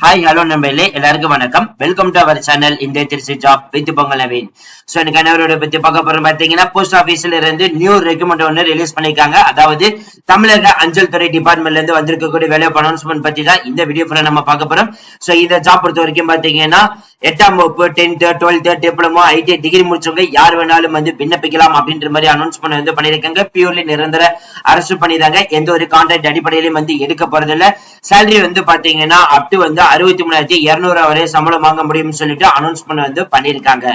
Hi hello நம்பளே எல்லாருக்கும் வணக்கம். வெல்கம் டு அவர் சேனல் இந்த Trichy job with Pongal Naveen. So எனக்கு கணவரோட பத்தி பார்க்க போறோம். பாத்தீங்கன்னா போஸ்ட் ஆபீஸ்ல இருந்து நியூ ரெக்ரூட்மெண்ட் ஒன்னு ரிலீஸ் பண்ணிருக்காங்க. அதாவது தமிழக அஞ்சல் துறை டிபார்ட்மெண்ட்ல இருந்து வந்திருக்கக்கூடிய வேலை அனௌன்ஸ்மெண்ட் பத்தி தான் இந்த வீடியோ நம்ம பார்க்க போறோம். சோ இந்த ஜாப் பொறுத்த வரைக்கும் பாத்தீங்கன்னா 8ஆம் வகுப்பு 10th 12th diploma ID degree முடிச்சவங்க யார் வேணாலும் வந்து விண்ணப்பிக்கலாம் அப்படின்ற மாதிரி அனௌன்ஸ்மெண்ட் வந்து பண்ணிருக்காங்க. பியூர்லி நிரந்தர அரசு பண்ணிதாங்க. எந்த ஒரு கான்ட்ராக்ட் அடிப்படையிலும் வந்து எடுக்க போறது இல்ல. சேலரி வந்து பாத்தீங்கன்னா அப் டு வந்து 63,200 வரை சம்பளம் வாங்க முடியும்னு சொல்லிட்டு அனௌன்ஸ்மெண்ட் வந்து பண்ணிருக்காங்க.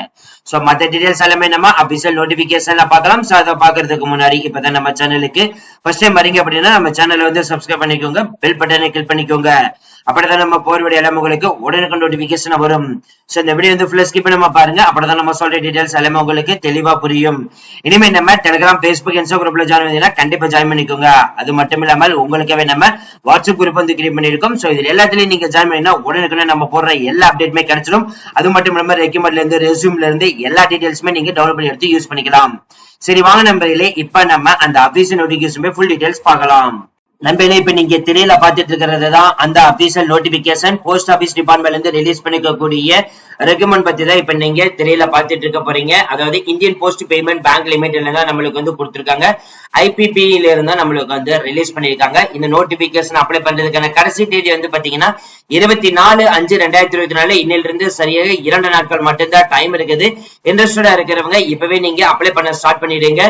சோ மத்த டீடைல்ஸ் எல்லாமே நம்ம அபிஷியல் நோட்டிபிகேஷன்ல பார்க்கலாம். சோ அதை பாக்குறதுக்கு முன்னாடி இப்பதான் நம்ம சேனலுக்கு ஃபர்ஸ்ட் டைம் வரீங்க அப்படின்னா நம்ம சேனலை வந்து சப்ஸ்கிரைப் பண்ணிக்கோங்க, பெல் பட்டனை கிளிக் பண்ணிக்கோங்க. அப்படிதான் நம்ம போர் வீடியோ எல்லாம் உங்களுக்கு உடனுக்கு நோட்டிபிகேஷன் வரும். சோ இந்த வீடியோ வந்து ஃபுல்லா ஸ்கிப் பண்ணாம பாருங்க. அப்படிதான் நம்ம சொல்ற டீடைல்ஸ் எல்லாமே உங்களுக்கு தெளிவா புரியும். இனிமே நம்ம டெலிகிராம், Facebook, இன்ஸ்டாகிராம் குரூப்ல ஜாயின் பண்ணீங்கன்னா கண்டிப்பா ஜாயின் பண்ணிக்கோங்க. அது மட்டும் இல்லாமல் உங்களுக்காகவே நம்ம வாட்ஸ்அப் குரூப் வந்து கிரியேட் பண்ணிருக்கோம். சோ இதுல எல்லாத்துலயும் நீங்க ஜாயின் பண்ணினா உடனுக்குன்னு நம்ம போடுற எல்லா அப்டேட்டுமே கிடைச்சிடும். அது மட்டும் இல்லாம ரெக்யூமெண்ட்ல இருந்து ரெஸ்யூம்ல இருந்து எல்லா டீடைல்ஸுமே நீங்க டவுன்லோட் பண்ணி எடுத்து யூஸ் பண்ணிக்கலாம். சரி வாங்க நம்பர்களே, இப்ப நம்ம அந்த அபிஷியல் நோட்டிபிகேஷன் ஃபுல் டீடைல்ஸ் பார்க்கலாம். நம்பளே இப்ப நீங்க திரையில பாத்துட்டு இருக்கிறது தான் அந்த அபிஷியல் நோட்டிபிகேஷன் போஸ்ட் ஆபீஸ் டிபார்ட்மெண்ட்ல இருந்து ரிலீஸ் பண்ணிக்கக்கூடிய ரெக்கமெண்ட் பத்தி தான் இப்ப நீங்க திரையில பாத்துட்டு இருக்க போறீங்க. அதாவது இந்தியன் போஸ்ட் பேமெண்ட் பேங்க் லிமிடெட்ல தான் நம்மளுக்கு வந்து கொடுத்திருக்காங்க. IPPல இருந்தா நம்மளுக்கு வந்து ரிலீஸ் பண்ணிருக்காங்க. இந்த நோட்டிபிகேஷன் அப்ளை பண்றதுக்கான கடைசி தேதி வந்து பாத்தீங்கன்னா 24/5/2024. இன்னில இருந்து சரியாக 2 நாட்கள் மட்டும்தான் டைம் இருக்குது. இன்ட்ரெஸ்டடா இருக்கிறவங்க இப்பவே நீங்க அப்ளை பண்ண ஸ்டார்ட் பண்ணிடுங்க.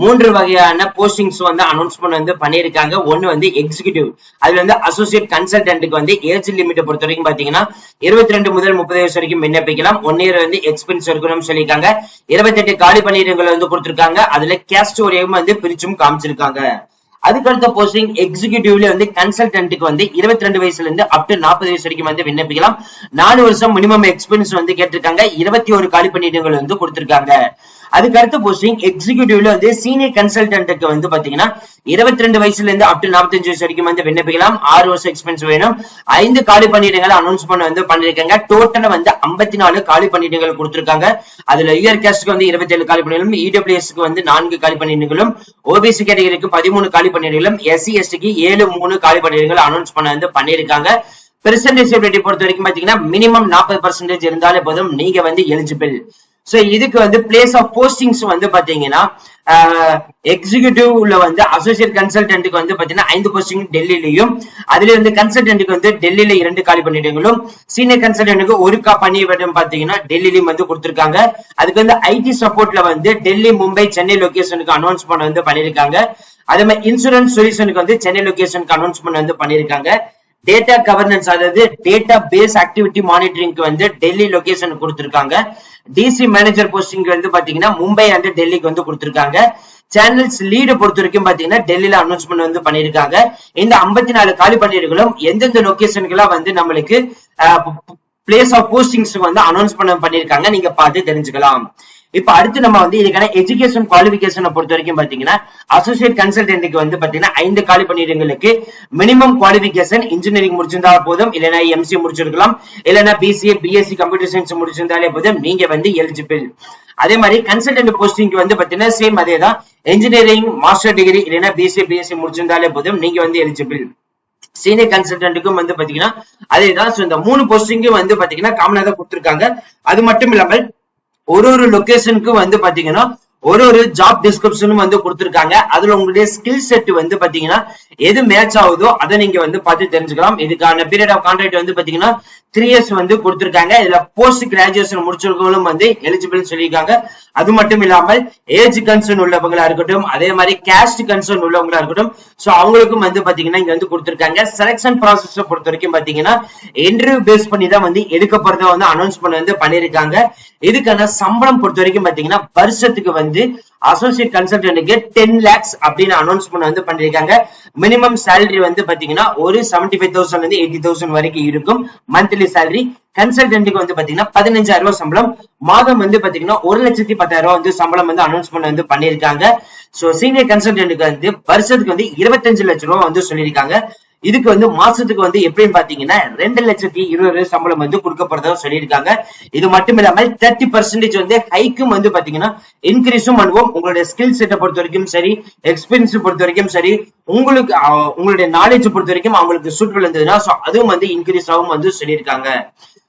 3 வகையான போஸ்டிங்ஸ் வந்து அனௌன்ஸ்மெண்ட் வந்து பண்ணிருக்காங்க. ஒன்னு வந்து எக்ஸிகியூட்டிவ், அதுல வந்து அசோசியேட் கன்சல்டன்ட்க்கு வந்து ஏஜ் லிமிட் பொறுத்த வரைக்கும் பாத்தீங்கன்னா 22 முதல் 30 வயசு வரைக்கும் விண்ணப்பிக்கலாம். 1 இயர் வந்து எக்ஸ்பீரியன்ஸ் இருக்கணும்னு சொல்லிருக்காங்க. 28 காலி பணியிடங்கள் வந்து கொடுத்திருக்காங்க. அதுல கேஸ்ட் ஒரேயும் வந்து பிரிச்சும் காமிச்சிருக்காங்க. அதுக்கு அடுத்த போஸ்டிங் எக்ஸிகியூட்டிவ்ல வந்து கன்சல்டன்ட்க்கு வந்து 22 வயசுல இருந்து அப் டு 40 வயசு வரைக்கும் வந்து விண்ணப்பிக்கலாம். 4 வருஷம் மினிமம் எக்ஸ்பீரியன்ஸ் வந்து கேட்டிருக்காங்க. 21 காலி பணியிடங்கள் வந்து கொடுத்திருக்காங்க. அதுக்கு அடுத்த போஸ்டிங் எக்ஸிகியூட்டிவ்ல வந்து சீனியர் கன்சல்டன்ட்க்கு வந்து பாத்தீங்கன்னா 22 வயசுல இருந்து அப் டு 45 வயசு வரைக்கும் வந்து விண்ணப்பிக்கலாம். 6 வருஷம் எக்ஸ்பீரியன்ஸ் வேணும். 5 காலி பணியிடங்கள் அனௌன்ஸ்மெண்ட் வந்து பண்ணிருக்காங்க. டோட்டலா வந்து 54 காலி பணியிடங்கள் கொடுத்திருக்காங்க. அதுல யூஆர் கேஸ்ட்க்கு வந்து 27 காலி பணியிடங்களும், இடபிள்யூஎஸ்க்கு வந்து 4 காலி பணியிடங்களும், ஓபிசி கேட்டகரிக்கு 13 காலி பணியிடங்களும், SC STக்கு 7 காலி பணியிடங்கள் அனௌன்ஸ் பண்ண வந்து பண்ணிருக்காங்க. பெர்சன்டேஜ் பொறுத்த வரைக்கும் பாத்தீங்கன்னா மினிமம் 40% இருந்தாலே போதும், நீங்க வந்து எலிஜிபிள். சோ இதுக்கு வந்து பிளேஸ் ஆஃப் போஸ்டிங்ஸ் வந்து பாத்தீங்கன்னா எக்ஸிகியூட்டிவ்ல வந்து அசோசியேட் கன்சல்டன்ட்க்கு வந்து பாத்தீங்கன்னா 5 போஸ்டிங் டெல்லியிலும், அதுல வந்து கன்சல்டன்ட்க்கு வந்து டெல்லியில 2 காலி பணியிடங்களும், சீனியர் கன்சல்டன்ட்க்கு 1 பணியிடம் பாத்தீங்கன்னா டெல்லியிலும் வந்து கொடுத்திருக்காங்க. அதுக்கு வந்து ஐடி சப்போர்ட்ல வந்து டெல்லி, மும்பை, சென்னை லொகேஷனுக்கு அனௌன்ஸ்மெண்ட் வந்து பண்ணிருக்காங்க. அதே மாதிரி இன்சூரன்ஸ் சொல்யூஷனுக்கு வந்து சென்னை லொகேஷனுக்கு அனௌன்ஸ்மெண்ட் வந்து பண்ணிருக்காங்க. டேட்டா கவர்னன்ஸ், அதாவது டேட்டா பேஸ் ஆக்டிவிட்டி மானிட்டரிங்க்கு வந்து டெல்லி லொகேஷன் கொடுத்திருக்காங்க. டிசி மேனேஜர் போஸ்டிங் வந்து பாத்தீங்கன்னா மும்பை அண்ட் டெல்லிக்கு வந்து கொடுத்திருக்காங்க. சேனல்ஸ் லீடு பொறுத்த வரைக்கும் பாத்தீங்கன்னா டெல்லியில அனௌன்ஸ்மெண்ட் வந்து பண்ணிருக்காங்க. இந்த 54 காலி பணியிடங்களும் எந்தெந்த லொகேஷனுக்குலாம் வந்து நம்மளுக்கு பிளேஸ் ஆஃப் போஸ்டிங்ஸ் வந்து அனௌன்ஸ்மெண்ட் பண்ணிருக்காங்க, நீங்க பார்த்து தெரிஞ்சுக்கலாம். இப்ப அடுத்து நம்ம வந்து இதுக்கான எஜுகேஷன் குவாலிபிகேஷனை பொறுத்த வரைக்கும் பாத்தீங்கன்னா அசோசியேட் கன்சல்டன்ட்க்கு வந்து பாத்தீங்கன்னா 5 காலி பணியிடங்களுக்கு மினிமம் குவாலிபிகேஷன் இன்ஜினியரிங் முடிச்சிருந்தா போதும், இல்லைன்னா MCA முடிச்சிருக்கலாம், இல்லைன்னா BCA BSc கம்ப்யூட்டர் சயின்ஸ் முடிச்சிருந்தாலே போதும், நீங்க வந்து எலிஜிபிள். அதே மாதிரி கன்சல்டன்ட் போஸ்டிங் வந்து பாத்தீங்கன்னா சேம் அதேதான், இன்ஜினியரிங் மாஸ்டர் டிகிரி இல்லைன்னா BCA BSc முடிச்சிருந்தாலே போதும், நீங்க வந்து எலிஜிபிள். சீனியர் கன்சல்டன்ட்டுக்கும் வந்து பாத்தீங்கன்னா அதேதான். இந்த 3 போஸ்டிங்கும் வந்து பாத்தீங்கன்னா காமனா தான் கொடுத்திருக்காங்க. அது மட்டும் இல்லாமல் ஒரு லொகேஷனுக்கு வந்து பாத்தீங்கன்னா ஒரு ஜாப் டிஸ்கிரிப்ஷனும் வந்து கொடுத்திருக்காங்க. அதுல உங்களுடைய ஸ்கில் செட் வந்து பாத்தீங்கன்னா எது மேட்ச் ஆகுதோ அதை நீங்க வந்து பார்த்து தெரிஞ்சுக்கலாம். இதுக்கான பீரியட் ஆஃப் கான்ட்ராக்ட் வந்து பாத்தீங்கன்னா 3 years வந்து கொடுத்திருக்காங்க. இதுல போஸ்ட் கிராஜுவேஷன் முடிச்சிருக்கவங்களும் வந்து எலிஜிபிள் சொல்லியிருக்காங்க. அது மட்டும் இல்லாமல் ஏஜ் கன்சர்ன் உள்ளவங்களா இருக்கட்டும், அதே மாதிரி கேஸ்ட் கன்சர்ன் உள்ளவங்களா இருக்கட்டும், சோ அவங்களுக்கும் வந்து பாத்தீங்கன்னா இங்க வந்து கொடுத்திருக்காங்க. செலக்ஷன் ப்ராசஸ் பொறுத்த வரைக்கும் பாத்தீங்கன்னா இன்டர்வியூ பேஸ் பண்ணி தான் வந்து எடுக்க போறத வந்து அனௌன்ஸ்மெண்ட் வந்து பண்ணிருக்காங்க. இதுக்கான சம்பளம் பொறுத்த வரைக்கும் பாத்தீங்கன்னா வருஷத்துக்கு வந்து அசோசியேட் கன்சல்டன்ட்க்கு 10 lakhs அப்படின்னு அனௌன்ஸ்மெண்ட் வந்து பண்ணிருக்காங்க. மினிமம் சேலரி வந்து பாத்தீங்கன்னா ஒரு 75,000 இருந்து 80,000 வரைக்கும் இருக்கும் மந்த்லி சேலரி. கன்சல்டன்ட்க்கு வந்து பாத்தீங்கன்னா 15,000 சம்பளம், மாதம் வந்து பாத்தீங்கன்னா 1,10,000 வந்து சம்பளம் வந்து அனௌன்ஸ்மெண்ட் வந்து பண்ணிருக்காங்க. சோ சீனியர் கன்சல்டன்ட்க்கு வந்து வருஷத்துக்கு வந்து 25 லட்சம் ரூபாய் வந்து சொல்லியிருக்காங்க. இதுக்கு வந்து மாசத்துக்கு வந்து எப்படின்னு பாத்தீங்கன்னா 2,20,000 சம்பளம் வந்து கொடுக்கப்படுறதா சொல்லியிருக்காங்க. இது மட்டும் இல்லாமல் 30% வந்து ஹைக்கும் வந்து பாத்தீங்கன்னா இன்க்ரீஸும் பண்ணுவோம். உங்களுடைய ஸ்கில் செட்டை பொறுத்த வரைக்கும் சரி, எக்ஸ்பீரியன்ஸ் பொறுத்த வரைக்கும் சரி, உங்களுக்கு உங்களுடைய நாலேஜ் பொறுத்த வரைக்கும் அவங்களுக்கு சூட்டபிள் இருந்ததுன்னா அதுவும் வந்து இன்க்ரீஸ் ஆகும் வந்து சொல்லியிருக்காங்க.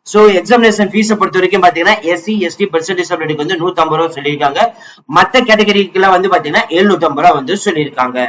சோ எக்ஸாமினேஷன் ஃபீஸை பொறுத்த வரைக்கும் பாத்தீங்கன்னா SC ST பெர்சன்டேஜ் வந்து 150 ரூபாய் சொல்லியிருக்காங்க. மத்த கேட்டகரிக்கு எல்லாம் வந்து பாத்தீங்கன்னா 750 ரூபாய் வந்து சொல்லியிருக்காங்க.